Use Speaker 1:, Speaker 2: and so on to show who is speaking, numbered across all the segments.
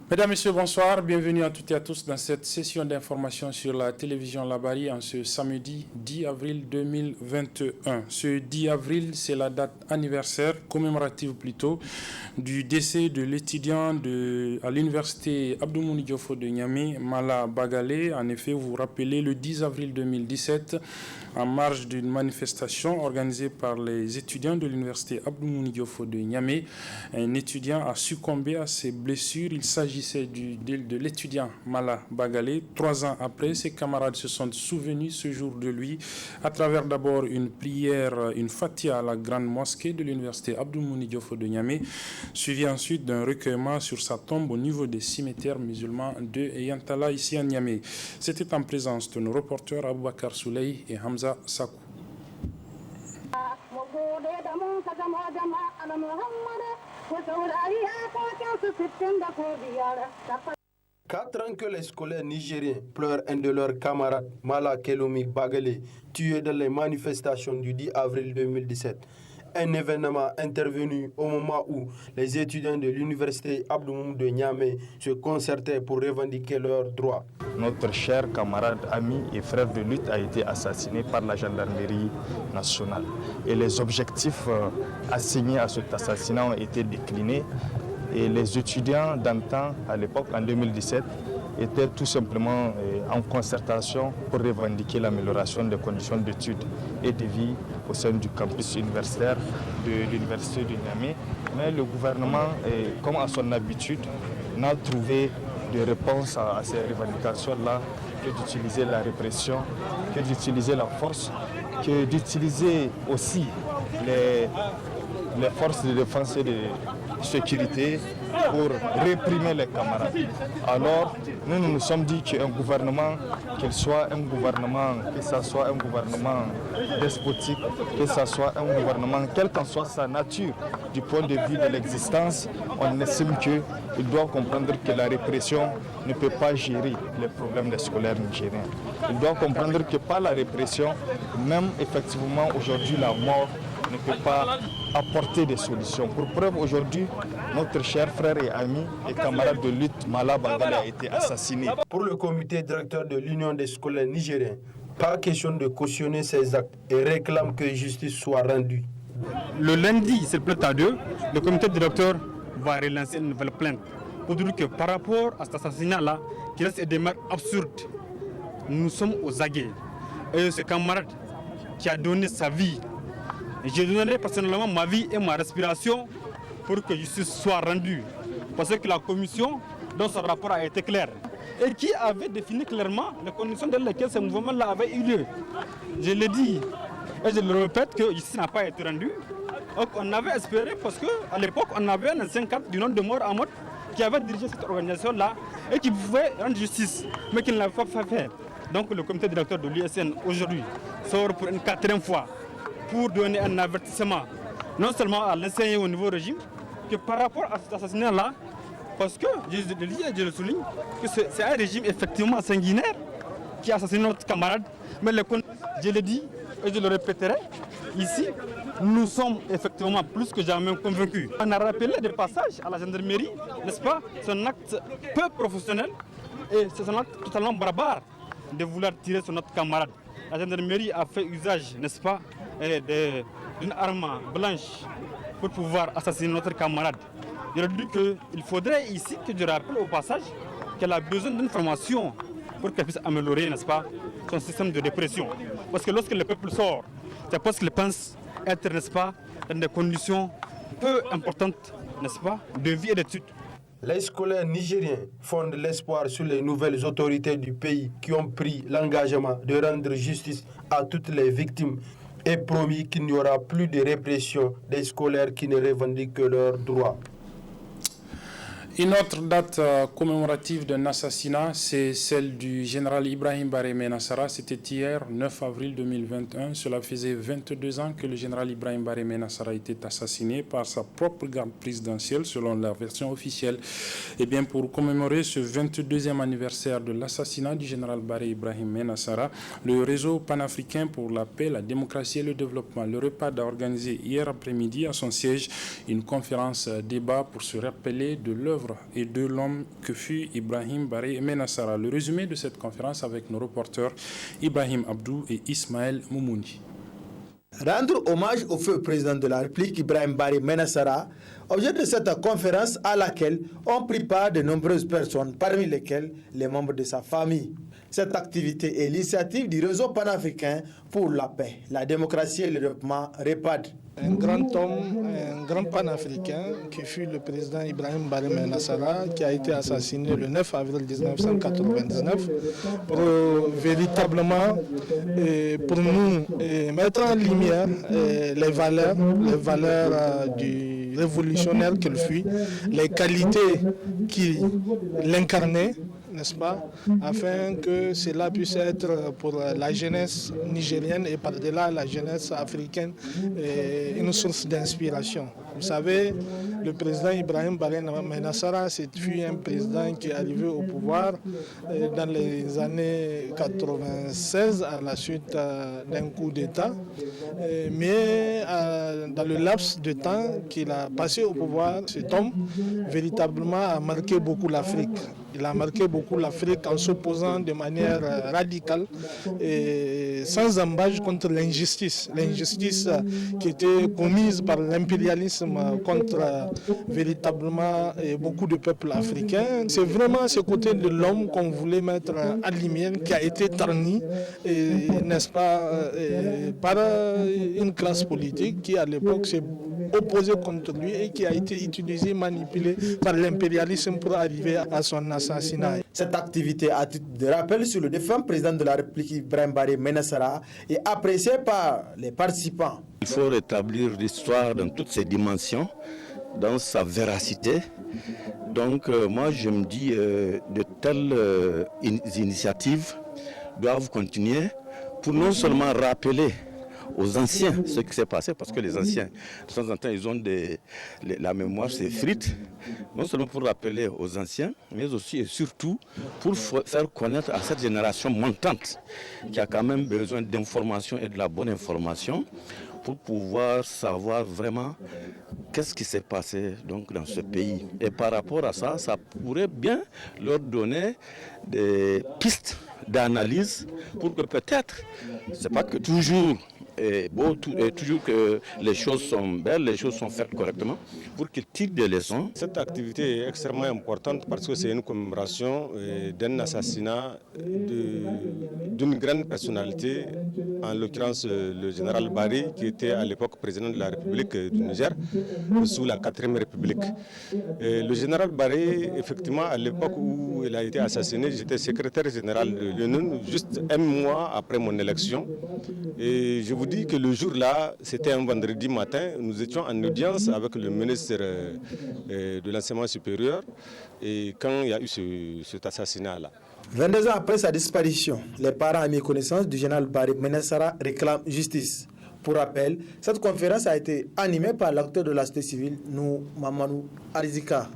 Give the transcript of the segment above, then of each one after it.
Speaker 1: Mesdames, Messieurs, bonsoir. Bienvenue à toutes et à tous dans cette session d'information sur la télévision Labari en ce samedi 10 avril 2021. Ce 10 avril, c'est la date anniversaire, commémorative plutôt, du décès de l'étudiant à l'université Abdoumouni Diofo de Niamey, Mala Bagale. En effet, vous vous rappelez, le 10 avril 2017, en marge d'une manifestation organisée par les étudiants de l'université Abdoumouni Diofo de Niamey, un étudiant a succombé à ses blessures. Il s'agissait de l'étudiant Mala Bagale. 3 ans après, ses camarades se sont souvenus ce jour de lui à travers d'abord une prière, une fatia à la grande mosquée de l'université Abdoumouni Diofo de Niamey, suivi ensuite d'un recueillement sur sa tombe au niveau des cimetières musulmans de Yantala ici à Niamey. C'était en présence de nos reporters Aboubakar Souley et Hamza Sakou.
Speaker 2: 4 ans que les scolaires nigériens pleurent un de leurs camarades, Mala Kelomi Bagale, tué dans les manifestations du 10 avril 2017. Un événement intervenu au moment où les étudiants de l'université Abdoumouni de Niamey se concertaient pour revendiquer leurs droits.
Speaker 3: Notre cher camarade, ami et frère de lutte a été assassiné par la gendarmerie nationale. Et les objectifs assignés à cet assassinat ont été déclinés. Et les étudiants d'antan, à l'époque, en 2017, étaient tout simplement en concertation pour revendiquer l'amélioration des conditions d'études et de vie au sein du campus universitaire de l'université de Niamey. Mais le gouvernement, comme à son habitude, n'a trouvé de réponse à ces revendications-là que d'utiliser la répression, que d'utiliser la force, que d'utiliser aussi les forces de défense et de sécurité pour réprimer les camarades. Alors, nous nous sommes dit qu'un gouvernement, qu'il soit un gouvernement, que ce soit un gouvernement despotique, que ce soit un gouvernement, quelle qu'en soit sa nature, du point de vue de l'existence, on estime qu'il doit comprendre que la répression ne peut pas gérer les problèmes des scolaires nigériens. Il doit comprendre que par la répression, même effectivement aujourd'hui la mort ne peut pas apporter des solutions. Pour preuve, aujourd'hui, notre cher frère et ami et camarade de lutte, Mala Bagale, a été assassiné.
Speaker 2: Pour le comité directeur de l'Union des scolaires nigériens, pas question de cautionner ces actes et réclame que justice soit rendue.
Speaker 4: Le lundi, c'est le plainte à 2, le comité directeur va relancer une nouvelle plainte pour dire que par rapport à cet assassinat-là, qui reste des démarches absurdes, nous sommes aux aguets. Et ce camarade qui a donné sa vie, je donnerai personnellement ma vie et ma respiration pour que justice soit rendue. Parce que la commission, dans son rapport, a été claire. Et qui avait défini clairement les conditions dans lesquelles ce mouvement-là avait eu lieu. Je l'ai dit et je le répète que justice n'a pas été rendue. Donc on avait espéré, parce qu'à l'époque, on avait un ancien cadre du nom de Mor Ahmad qui avait dirigé cette organisation-là et qui pouvait rendre justice, mais qui ne l'avait pas fait. Donc le comité directeur de l'USN aujourd'hui sort pour une 4e fois pour donner un avertissement, non seulement à l'enseignant et au nouveau régime, que par rapport à cet assassinat-là, parce que, je le souligne, que c'est un régime effectivement sanguinaire qui a assassiné notre camarade, mais je le dis et je le répéterai, ici, nous sommes effectivement plus que jamais convaincus. On a rappelé des passages à la gendarmerie, n'est-ce pas, c'est un acte peu professionnel et c'est un acte totalement barbare de vouloir tirer sur notre camarade. La gendarmerie a fait usage, n'est-ce pas, d'une arme blanche pour pouvoir assassiner notre camarade. Je leur dis qu'il faudrait ici que je rappelle au passage qu'elle a besoin d'une formation pour qu'elle puisse améliorer, n'est-ce pas, son système de répression. Parce que lorsque le peuple sort, c'est parce qu'il pense être, n'est-ce pas, dans des conditions peu importantes, n'est-ce pas, de vie et d'études.
Speaker 2: Les scolaires nigériens fondent l'espoir sur les nouvelles autorités du pays qui ont pris l'engagement de rendre justice à toutes les victimes et promis qu'il n'y aura plus de répression des scolaires qui ne revendiquent que leurs droits.
Speaker 1: Une autre date commémorative d'un assassinat, c'est celle du général Ibrahim Baremé Nassara. C'était hier, 9 avril 2021. Cela faisait 22 ans que le général Ibrahim Baremé Nassara était assassiné par sa propre garde présidentielle, selon la version officielle. Et bien, pour commémorer ce 22e anniversaire de l'assassinat du général Baré Ibrahim Nassara, le réseau panafricain pour la paix, la démocratie et le développement, le REPAD, a organisé hier après-midi à son siège une conférence débat pour se rappeler de l'œuvre l'œuvre et de l'homme que fut Ibrahim Baré Menassara. Le résumé de cette conférence avec nos reporters Ibrahim Abdou et Ismaël Moumouni.
Speaker 5: Rendre hommage au feu président de la République Ibrahim Baré Menassara, objet de cette conférence à laquelle ont pris part de nombreuses personnes, parmi lesquelles les membres de sa famille. Cette activité est l'initiative du réseau panafricain pour la paix, la démocratie et le développement REPAD.
Speaker 6: Un grand homme, un grand panafricain qui fut le président Ibrahim Baré Menassara, qui a été assassiné le 9 avril 1999, pour véritablement pour nous mettre en lumière les valeurs du révolutionnaire qu'il fut, les qualités qu'il incarnait, n'est-ce pas, afin que cela puisse être pour la jeunesse nigérienne et par-delà la jeunesse africaine une source d'inspiration. Vous savez, le président Ibrahim Baré Menassara, fut un président qui est arrivé au pouvoir dans les années 96 à la suite d'un coup d'État, mais dans le laps de temps qu'il a passé au pouvoir, cet homme véritablement a marqué beaucoup l'Afrique. Il a marqué beaucoup l'Afrique en s'opposant de manière radicale et sans embâche contre l'injustice. L'injustice qui était commise par l'impérialisme contre véritablement beaucoup de peuples africains. C'est vraiment ce côté de l'homme qu'on voulait mettre en lumière qui a été terni, n'est-ce pas, par une classe politique qui à l'époque s'est opposée contre lui et qui a été utilisée, manipulée par l'impérialisme pour arriver à son assassinat.
Speaker 5: Cette activité, à titre de rappel sur le défunt président de la République Ibrahim Baré Menassara, est appréciée par les participants.
Speaker 7: Il faut rétablir l'histoire dans toutes ses dimensions, dans sa véracité. Donc moi je me dis de telles initiatives doivent continuer pour non seulement rappeler aux anciens ce qui s'est passé, parce que les anciens, de temps en temps, ils ont la mémoire s'effrite, non seulement pour rappeler aux anciens, mais aussi et surtout pour faire connaître à cette génération montante qui a quand même besoin d'informations et de la bonne information pour pouvoir savoir vraiment qu'est-ce qui s'est passé donc dans ce pays. Et par rapport à ça, ça pourrait bien leur donner des pistes d'analyse pour que peut-être, c'est pas que toujours toujours que les choses sont belles, les choses sont faites correctement, pour qu'ils tirent des leçons.
Speaker 8: Cette activité est extrêmement importante parce que c'est une commémoration d'un assassinat d'une grande personnalité, en l'occurrence le général Baré, qui était à l'époque président de la République du Niger, sous la 4e République. Le général Baré, effectivement, à l'époque où il a été assassiné, j'étais secrétaire général de l'ONU, juste un mois après mon élection. Et je vous dis que le jour-là, c'était un vendredi matin, nous étions en audience avec le ministre de l'enseignement supérieur et quand il y a eu cet assassinat-là.
Speaker 5: 22 ans après sa disparition, les parents à méconnaissance du général Baré Menassara réclament justice. Pour rappel, cette conférence a été animée par l'acteur de la société civile, Mamadou Arizika.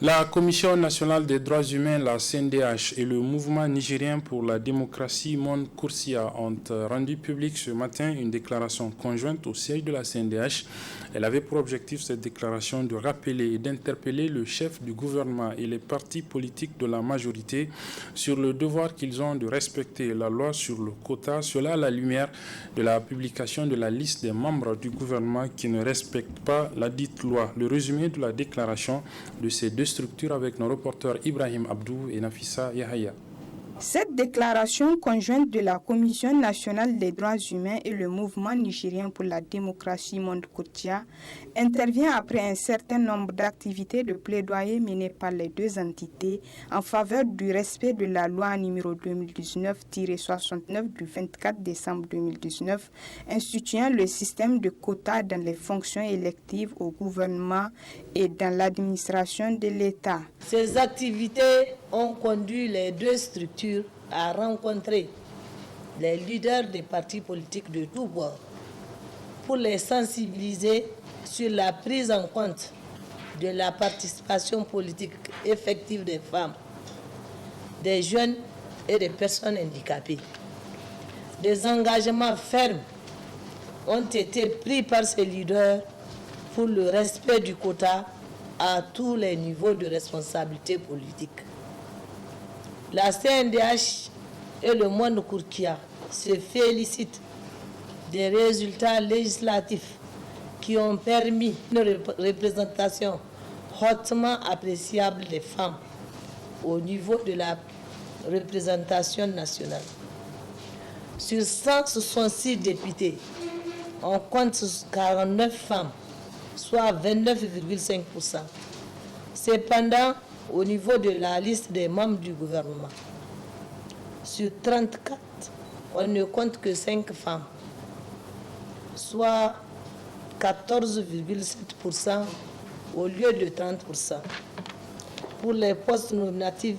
Speaker 1: La Commission nationale des droits humains, la CNDH, et le mouvement nigérien pour la démocratie, Monde Koursia, ont rendu public ce matin une déclaration conjointe au siège de la CNDH. Elle avait pour objectif, cette déclaration, de rappeler et d'interpeller le chef du gouvernement et les partis politiques de la majorité sur le devoir qu'ils ont de respecter la loi sur le quota, cela à la lumière de la publication de la liste des membres du gouvernement qui ne respectent pas la dite loi. Le résumé de la déclaration de ces deux structures avec nos reporters Ibrahim Abdou et Nafissa Yahaya.
Speaker 9: Cette déclaration conjointe de la Commission nationale des droits humains et le mouvement nigérien pour la démocratie Monde Koursia intervient après un certain nombre d'activités de plaidoyer menées par les deux entités en faveur du respect de la loi numéro 2019-69 du 24 décembre 2019 instituant le système de quotas dans les fonctions électives au gouvernement et dans l'administration de l'État.
Speaker 10: Ces activités ont conduit les deux structures à rencontrer les leaders des partis politiques de tous bords pour les sensibiliser sur la prise en compte de la participation politique effective des femmes, des jeunes et des personnes handicapées. Des engagements fermes ont été pris par ces leaders pour le respect du quota à tous les niveaux de responsabilité politique. La CNDH et le monde courtier se félicitent des résultats législatifs qui ont permis une représentation hautement appréciable des femmes au niveau de la représentation nationale. Sur 166 députés, on compte 49 femmes, soit 29,5%. Cependant, au niveau de la liste des membres du gouvernement, sur 34, on ne compte que 5 femmes, soit 14,7% au lieu de 30%. Pour les postes nominatifs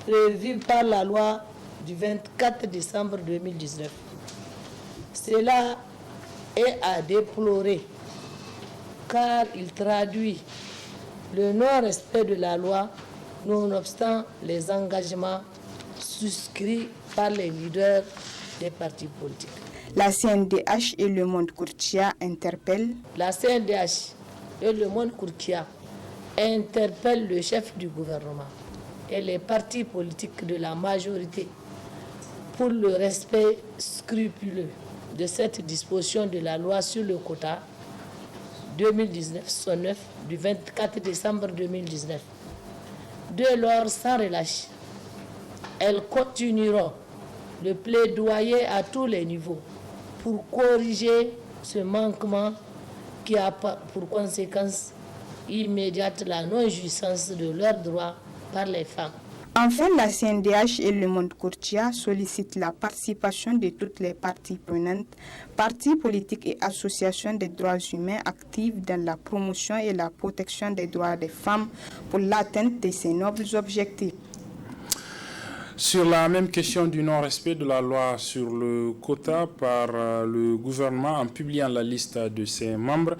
Speaker 10: prévus par la loi du 24 décembre 2019. Cela est à déplorer car il traduit le non-respect de la loi nonobstant les engagements souscrits par les leaders des partis politiques.
Speaker 9: La CNDH et le monde courtier interpellent.
Speaker 10: La CNDH et le monde courtier interpellent le chef du gouvernement et les partis politiques de la majorité pour le respect scrupuleux de cette disposition de la loi sur le quota 2019-109 du 24 décembre 2019. Dès lors, sans relâche, elles continueront le plaidoyer à tous les niveaux pour corriger ce manquement qui a pour conséquence immédiate la non-jouissance de leurs droits par les femmes.
Speaker 9: Enfin, la CNDH et le monde courtier sollicitent la participation de toutes les parties prenantes, partis politiques et associations des droits humains actives dans la promotion et la protection des droits des femmes pour l'atteinte de ces nobles objectifs.
Speaker 1: Sur la même question du non-respect de la loi sur le quota par le gouvernement en publiant la liste de ses membres,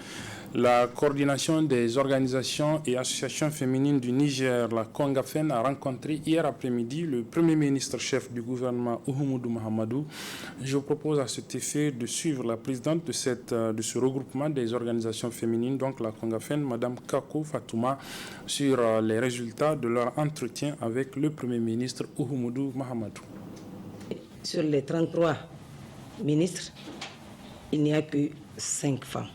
Speaker 1: la coordination des organisations et associations féminines du Niger, la CONGAFEN, a rencontré hier après-midi le Premier ministre chef du gouvernement Uhumudu Mahamadou. Je vous propose à cet effet de suivre la présidente de ce regroupement des organisations féminines, donc la CONGAFEN, Mme Kako Fatouma, sur les résultats de leur entretien avec le Premier ministre Uhumudu Mahamadou.
Speaker 11: Sur les 33 ministres, il n'y a que 5 femmes.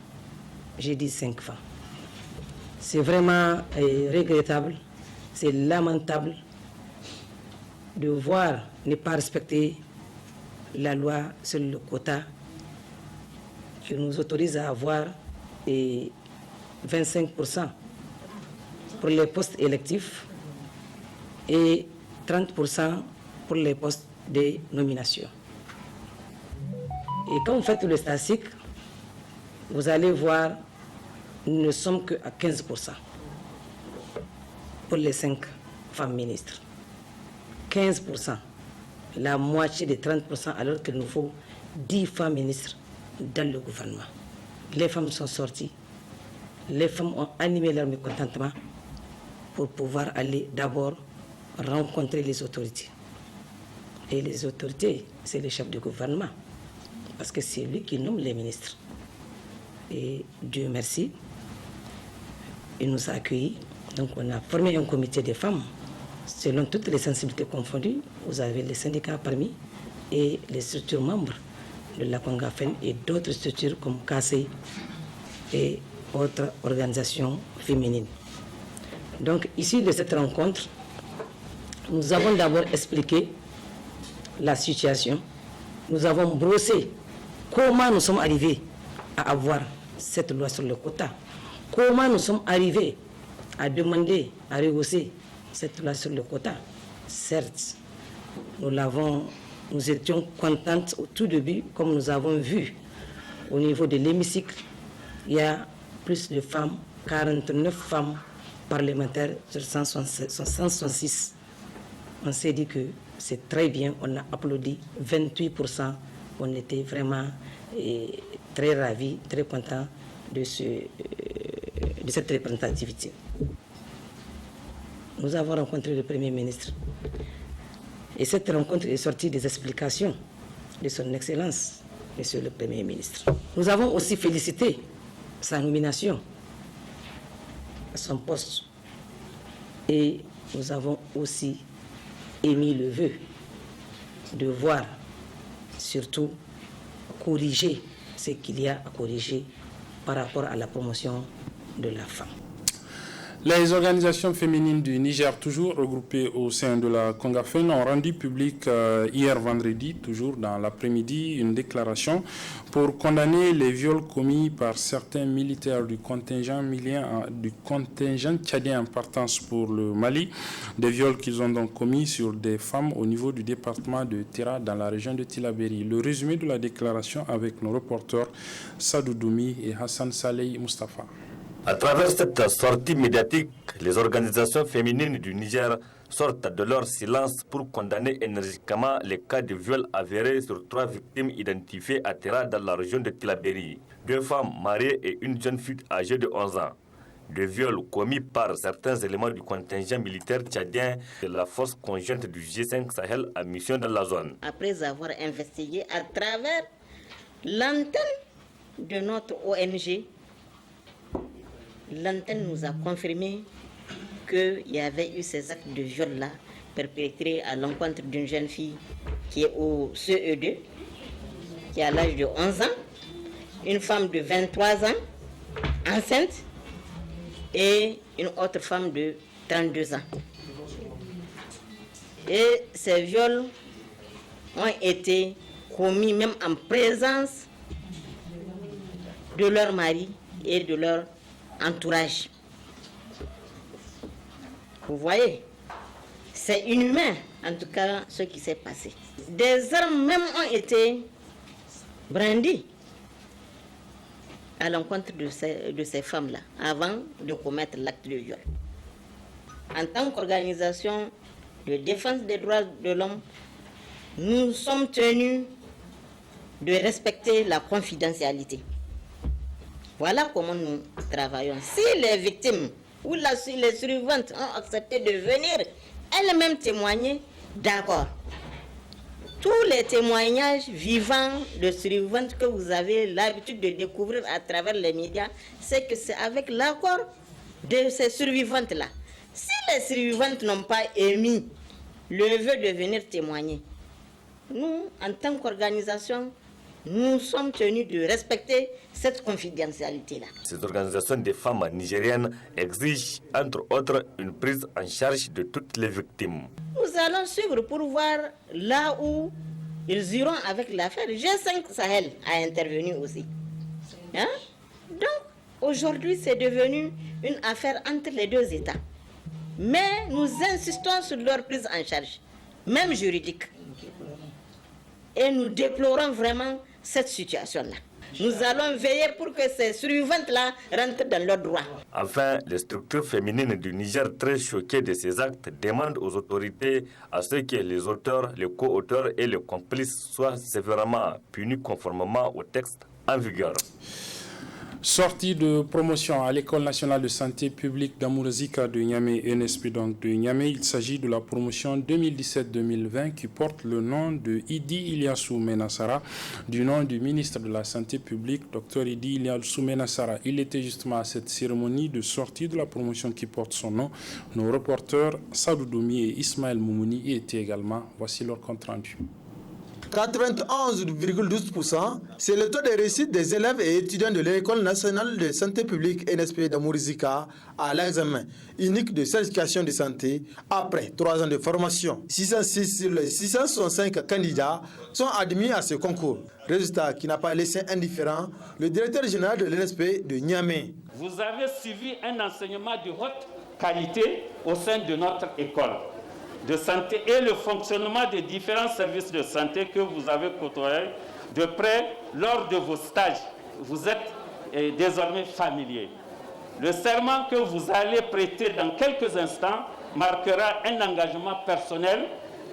Speaker 11: J'ai dit 5 femmes. C'est vraiment regrettable, c'est lamentable de voir ne pas respecter la loi sur le quota qui nous autorise à avoir 25% pour les postes électifs et 30% pour les postes de nomination. Et quand vous faites le statistique, vous allez voir, nous ne sommes qu'à 15% pour les 5 femmes ministres. 15%, la moitié des 30%, alors qu'il nous faut 10 femmes ministres dans le gouvernement. Les femmes sont sorties, les femmes ont animé leur mécontentement pour pouvoir aller d'abord rencontrer les autorités. Et les autorités, c'est le chef du gouvernement, parce que c'est lui qui nomme les ministres. Et Dieu merci, il nous a accueillis. Donc on a formé un comité de femmes, selon toutes les sensibilités confondues. Vous avez les syndicats parmi et les structures membres de la CONGAFEN et d'autres structures comme CACE et autres organisations féminines. Donc ici de cette rencontre, nous avons d'abord expliqué la situation. Nous avons brossé comment nous sommes arrivés à avoir cette loi sur le quota. Comment nous sommes arrivés à demander, à rehausser cette loi sur le quota. Certes, nous étions contentes au tout début, comme nous avons vu au niveau de l'hémicycle, il y a plus de femmes, 49 femmes parlementaires sur 166. On s'est dit que c'est très bien, on a applaudi 28%, on était vraiment très ravis, très contents de cette représentativité. Nous avons rencontré le Premier ministre et cette rencontre est sortie des explications de son Excellence, Monsieur le Premier ministre. Nous avons aussi félicité sa nomination son poste. Et nous avons aussi émis le vœu de voir surtout corriger ce qu'il y a à corriger par rapport à la promotion de la femme.
Speaker 1: Les organisations féminines du Niger, toujours regroupées au sein de la Congafen, ont rendu public hier vendredi, toujours dans l'après-midi, une déclaration pour condamner les viols commis par certains militaires du contingent tchadien en partance pour le Mali, des viols qu'ils ont donc commis sur des femmes au niveau du département de Tira dans la région de Tillabéri. Le résumé de la déclaration avec nos reporters Sadou Doumi et Hassan Saleh Mustafa.
Speaker 12: À travers cette sortie médiatique, les organisations féminines du Niger sortent de leur silence pour condamner énergiquement les cas de viol avérés sur 3 victimes identifiées à Tera dans la région de Tillabéri. 2 femmes mariées et une jeune fille âgée de 11 ans. De viols commis par certains éléments du contingent militaire tchadien de la force conjointe du G5 Sahel en mission dans la zone.
Speaker 13: Après avoir investigué à travers l'antenne de notre ONG, l'antenne nous a confirmé qu'il y avait eu ces actes de viol-là perpétrés à l'encontre d'une jeune fille qui est au CE2, qui a l'âge de 11 ans, une femme de 23 ans, enceinte, et une autre femme de 32 ans. Et ces viols ont été commis même en présence de leur mari et de leur entourage. Vous voyez, c'est inhumain en tout cas ce qui s'est passé. Des armes même ont été brandies à l'encontre de ces femmes-là avant de commettre l'acte de viol. En tant qu'organisation de défense des droits de l'homme, nous sommes tenus de respecter la confidentialité. Voilà comment nous travaillons. Si les victimes ou les survivantes ont accepté de venir elles-mêmes témoigner, d'accord. Tous les témoignages vivants de survivantes que vous avez l'habitude de découvrir à travers les médias, c'est que c'est avec l'accord de ces survivantes-là. Si les survivantes n'ont pas émis le vœu de venir témoigner, nous, en tant qu'organisation, nous sommes tenus de respecter cette confidentialité-là.
Speaker 12: Ces organisations de femmes nigériennes exigent, entre autres, une prise en charge de toutes les victimes.
Speaker 13: Nous allons suivre pour voir là où ils iront avec l'affaire. G5 Sahel a intervenu aussi. Hein? Donc, aujourd'hui, c'est devenu une affaire entre les deux États. Mais nous insistons sur leur prise en charge, même juridique. Et nous déplorons vraiment cette situation-là. Nous allons veiller pour que ces survivantes-là rentrent dans leurs droits.
Speaker 12: Enfin, les structures féminines du Niger, très choquées de ces actes, demandent aux autorités à ce que les auteurs, les co-auteurs et les complices soient sévèrement punis conformément au texte en vigueur.
Speaker 1: Sortie de promotion à l'École nationale de santé publique d'Amourezika de Niamey, NSP donc de Niamey. Il s'agit de la promotion 2017-2020 qui porte le nom de Idi Ilyassou Menassara, du nom du ministre de la Santé publique, Dr Idi Ilyassou Menassara. Il était justement à cette cérémonie de sortie de la promotion qui porte son nom. Nos reporters Sadou Doumi et Ismaël Moumouni y étaient également. Voici leur compte rendu.
Speaker 5: 91,12%, c'est le taux de réussite des élèves et étudiants de l'École nationale de santé publique NSP d'Amourezika à l'examen unique de certification de santé après 3 ans de formation. 606 sur les 665 candidats sont admis à ce concours. Résultat qui n'a pas laissé indifférent le directeur général de l'NSP de Niamey.
Speaker 14: Vous avez suivi un enseignement de haute qualité au sein de notre école de santé et le fonctionnement des différents services de santé que vous avez côtoyés de près lors de vos stages. Vous êtes désormais familiers. Le serment que vous allez prêter dans quelques instants marquera un engagement personnel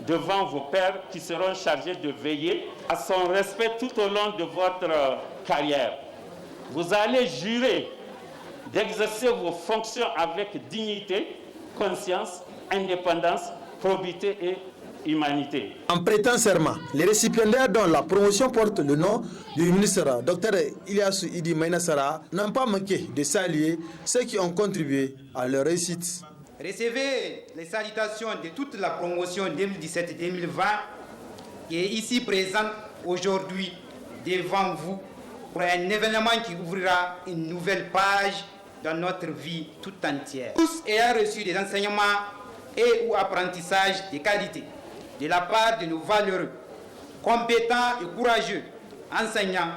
Speaker 14: devant vos pairs qui seront chargés de veiller à son respect tout au long de votre carrière. Vous allez jurer d'exercer vos fonctions avec dignité, conscience, indépendance, probité et humanité.
Speaker 5: En prêtant serment, les récipiendaires dont la promotion porte le nom du ministre Dr Ilyasu Idi Maïnassara n'ont pas manqué de saluer ceux qui ont contribué à leur réussite.
Speaker 15: Recevez les salutations de toute la promotion 2017-2020 qui est ici présente aujourd'hui devant vous pour un événement qui ouvrira une nouvelle page dans notre vie toute entière. Tous ayant reçu des enseignements et ou apprentissages de qualité de la part de nos valeureux, compétents et courageux enseignants,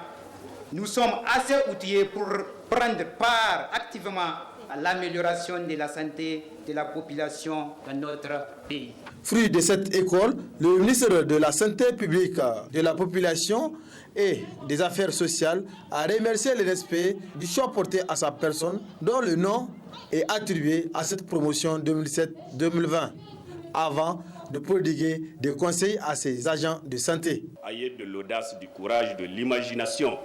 Speaker 15: nous sommes assez outillés pour prendre part activement à l'amélioration de la santé de la population dans notre pays.
Speaker 5: Fruit de cette école, le ministre de la Santé publique, de la population et des Affaires sociales a remercié le respect du choix porté à sa personne, dont le nom est attribué à cette promotion 2017-2020, avant de prodiguer des conseils à ses agents de santé.
Speaker 16: Ayez de l'audace, du courage, de l'imagination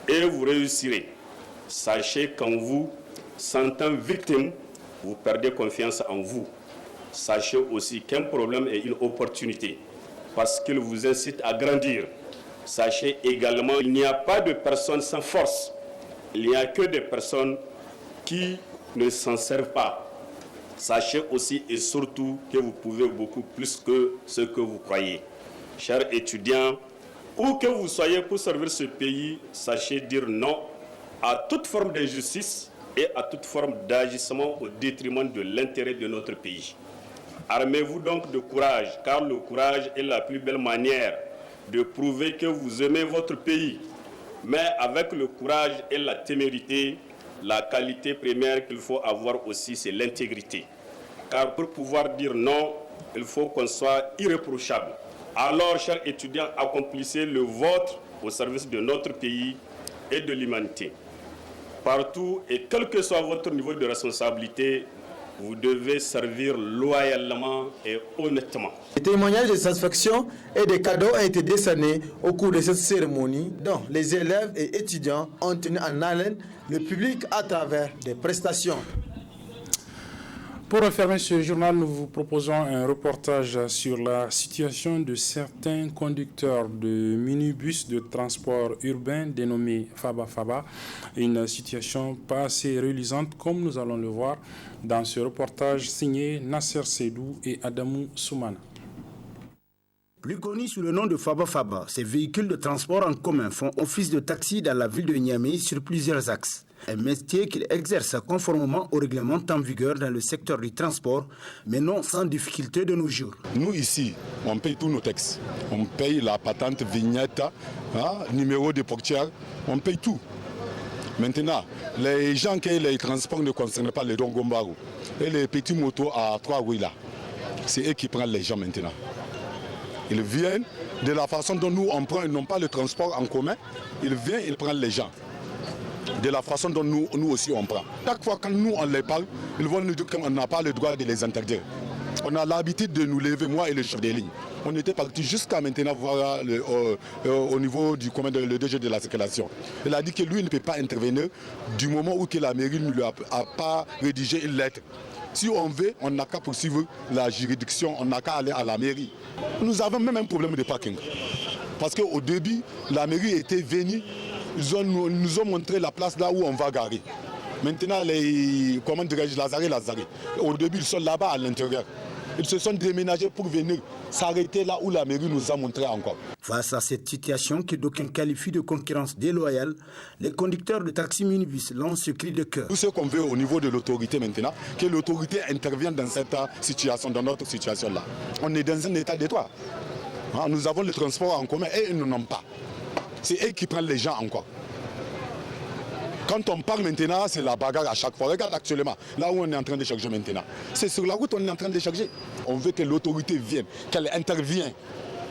Speaker 16: et vous réussirez. Sachez qu'en vous, sentant victime, vous perdez confiance en vous. Sachez aussi qu'un problème est une opportunité parce qu'il vous incite à grandir. Sachez également qu'il n'y a pas de personnes sans force. Il n'y a que des personnes qui ne s'en servent pas. Sachez aussi et surtout que vous pouvez beaucoup plus que ce que vous croyez. Chers étudiants, où que vous soyez pour servir ce pays, sachez dire non à toute forme d'injustice et à toute forme d'agissement au détriment de l'intérêt de notre pays. Armez-vous donc de courage, car le courage est la plus belle manière de prouver que vous aimez votre pays. Mais avec le courage et la témérité, la qualité première qu'il faut avoir aussi, c'est l'intégrité. Car pour pouvoir dire non, il faut qu'on soit irréprochable. Alors, chers étudiants, accomplissez le vôtre au service de notre pays et de l'humanité. Partout et quel que soit votre niveau de responsabilité, vous devez servir loyalement et honnêtement.
Speaker 5: Des témoignages de satisfaction et des cadeaux ont été décernés au cours de cette cérémonie dont les élèves et étudiants ont tenu en haleine le public à travers des prestations.
Speaker 1: Pour refermer ce journal, nous vous proposons un reportage sur la situation de certains conducteurs de minibus de transport urbain dénommés Faba Faba. Une situation pas assez reluisante comme nous allons le voir dans ce reportage signé Nasser Sedou et Adamou Soumana.
Speaker 17: Plus connus sous le nom de Faba Faba, ces véhicules de transport en commun font office de taxi dans la ville de Niamey sur plusieurs axes. Un métier qu'ils exercent conformément au règlement en vigueur dans le secteur du transport, mais non sans difficulté de nos jours.
Speaker 18: Nous ici, on paye tous nos taxes. On paye la patente, vignette, numéro de portière, on paye tout. Maintenant, les gens qui les transports ne concernent pas les Dongombarou et les petits motos à 3 roues là, c'est eux qui prennent les gens maintenant. Ils viennent de la façon dont nous on prend, ils n'ont pas le transport en commun, ils viennent, ils prennent les gens. De la façon dont nous aussi on prend. Chaque fois quand nous on les parle, ils vont nous dire qu'on n'a pas le droit de les interdire. On a l'habitude de nous lever, moi et le chef des lignes. On était parti jusqu'à maintenant voir au niveau du commandant, le DG de la circulation. Il a dit que lui ne peut pas intervenir du moment où que la mairie ne lui a pas rédigé une lettre. Si on veut, on n'a qu'à poursuivre la juridiction, on n'a qu'à aller à la mairie. Nous avons même un problème de parking. Parce qu'au début, la mairie était venue, ils nous ont montré la place là où on va garer. Maintenant, les Lazare. Au début, ils sont là-bas à l'intérieur. Ils se sont déménagés pour venir s'arrêter là où la mairie nous a montré encore.
Speaker 17: Face à cette situation que d'aucuns qualifient de concurrence déloyale, les conducteurs de taxi minibus lancent ce cri de cœur.
Speaker 18: Tout ce qu'on veut au niveau de l'autorité maintenant, que l'autorité intervienne dans cette situation, dans notre situation là. On est dans un état de droit. Nous avons le transport en commun et ils n'en ont pas. C'est eux qui prennent les gens encore. Quand on parle maintenant, c'est la bagarre à chaque fois. Regarde actuellement, là où on est en train de charger maintenant. C'est sur la route qu'on est en train de charger. On veut que l'autorité vienne, qu'elle intervienne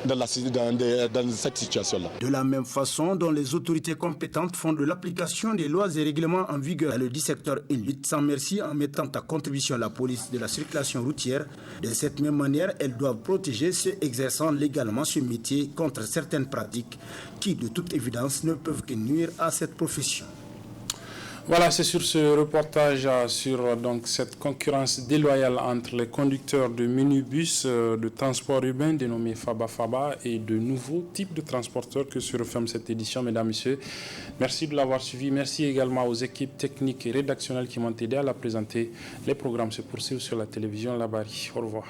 Speaker 18: dans cette situation-là.
Speaker 17: De la même façon dont les autorités compétentes font de l'application des lois et règlements en vigueur dans le 10 secteur une lutte sans merci en mettant à contribution la police de la circulation routière, de cette même manière, elles doivent protéger ceux exerçant légalement ce métier contre certaines pratiques qui, de toute évidence, ne peuvent que nuire à cette profession.
Speaker 1: Voilà, c'est sur ce reportage sur donc, cette concurrence déloyale entre les conducteurs de minibus de transport urbain dénommés Faba Faba et de nouveaux types de transporteurs que se referme cette édition, mesdames et messieurs. Merci de l'avoir suivi. Merci également aux équipes techniques et rédactionnelles qui m'ont aidé à la présenter. Les programmes se poursuivent sur la télévision Labari. Au revoir.